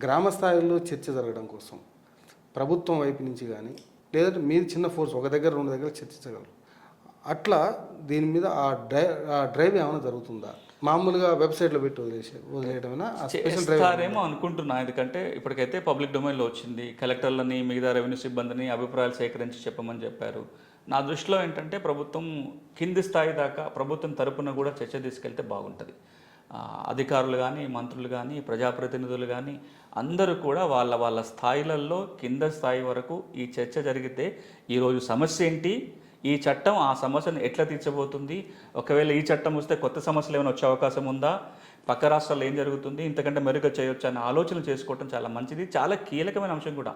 గ్రామ స్థాయిలో చర్చ జరగడం కోసం ప్రభుత్వం వైపు నుంచి కానీ లేదంటే మీరు చిన్న ఫోర్స్ ఒక దగ్గర రెండు దగ్గర చర్చించగలరు, అట్లా దీని మీద ఆ డ్రైవ్ ఏమైనా జరుగుతుందా? మామూలుగా వెబ్సైట్లో పెట్టి వదిలేయడమేనా? స్పెషల్ డ్రైవ్ చేస్తారేమో అనుకుంటున్నా. ఎందుకంటే ఇప్పటికైతే పబ్లిక్ డొమైన్లో వచ్చింది, కలెక్టర్లని మిగతా రెవెన్యూ సిబ్బందిని అభిప్రాయాలు సేకరించి చెప్పమని చెప్పారు. నా దృష్టిలో ఏంటంటే ప్రభుత్వం కింది స్థాయి దాకా ప్రభుత్వం తరపున కూడా చర్చ తీసుకెళ్తే బాగుంటుంది. అధికారులు కానీ, మంత్రులు కానీ, ప్రజాప్రతినిధులు కానీ అందరూ కూడా వాళ్ళ వాళ్ళ స్థాయిలలో కింద స్థాయి వరకు ఈ చర్చ జరిగితే ఈరోజు సమస్య ఏంటి, ఈ చట్టం ఆ సమస్యను ఎట్లా తీర్చబోతుంది, ఒకవేళ ఈ చట్టం వస్తే కొత్త సమస్యలు ఏమైనా వచ్చే అవకాశం ఉందా, పక్క రాష్ట్రాల్లో ఏం జరుగుతుంది, ఇంతకంటే మెరుగ్గా చేయొచ్చు అనే ఆలోచన చేసుకోవటం చాలా మంచిది. చాలా కీలకమైన అంశం కూడా.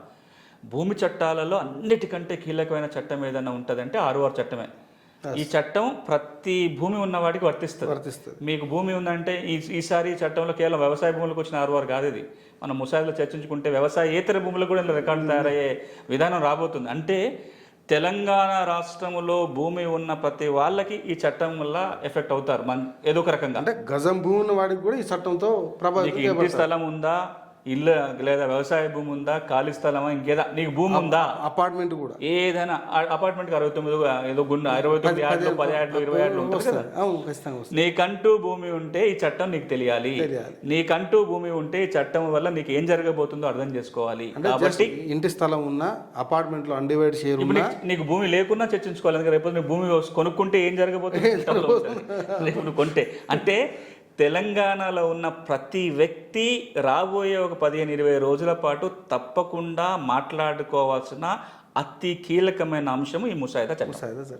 భూమి చట్టాలలో అన్నిటికంటే కీలకమైన చట్టం ఏదైనా ఉంటుందంటే 6R చట్టమే. ఈ చట్టం ప్రతి భూమి ఉన్నవాడికి వర్తిస్తుంది. మీకు భూమి ఉందంటే ఈసారి చట్టంలో కేవలం వ్యవసాయ భూములకు వచ్చిన 6R కాదు. ఇది మనం ముసాయిలో చర్చించుకుంటే వ్యవసాయేతర భూములకు కూడా రికార్డు తయారయ్యే విధానం రాబోతుంది. అంటే తెలంగాణ రాష్ట్రంలో భూమి ఉన్న ప్రతి వాళ్ళకి ఈ చట్టం వల్ల ఎఫెక్ట్ అవుతారు ఏదో ఒక రకంగా. అంటే గజం భూమి ఉన్న వాడికి కూడా ఈ చట్టంతో ప్రభావితం. ఇంటి స్థలం ఉందా, ఇల్లు లేదా వ్యవసాయ భూమి ఉందా, ఖాళీ స్థలమా, ఇంకేదా నీకు భూమి ఉందా, అపార్ట్మెంట్ కూడా ఏదైనా అపార్ట్మెంట్కి 69 ఏదో గుండా 29 యార్డులు 10 యార్డులు 20 యార్డులు ఉంటుంది కదా. నీకంటూ భూమి ఉంటే ఈ చట్టం నీకు తెలియాలి. నీకంటూ భూమి ఉంటే ఈ చట్టం వల్ల నీకు ఏం జరగబోతుందో అర్థం చేసుకోవాలి. కాబట్టి ఇంటి స్థలం ఉన్నా అపార్ట్మెంట్ లో అన్డివైడ్ షేర్ ఉన్నా నీకు భూమి లేకున్నా చర్చించుకోవాలి. ఎందుకంటే రేపు నీకు భూమి కొనుక్కుంటే ఏం జరగబోతుంది రేపు నువ్వు కొంటే. అంటే తెలంగాణలో ఉన్న ప్రతి వ్యక్తి రాబోయే ఒక 15-20 రోజుల పాటు తప్పకుండా మాట్లాడుకోవాల్సిన అతి కీలకమైన అంశము ఈ ముసాయిదా చట్టం.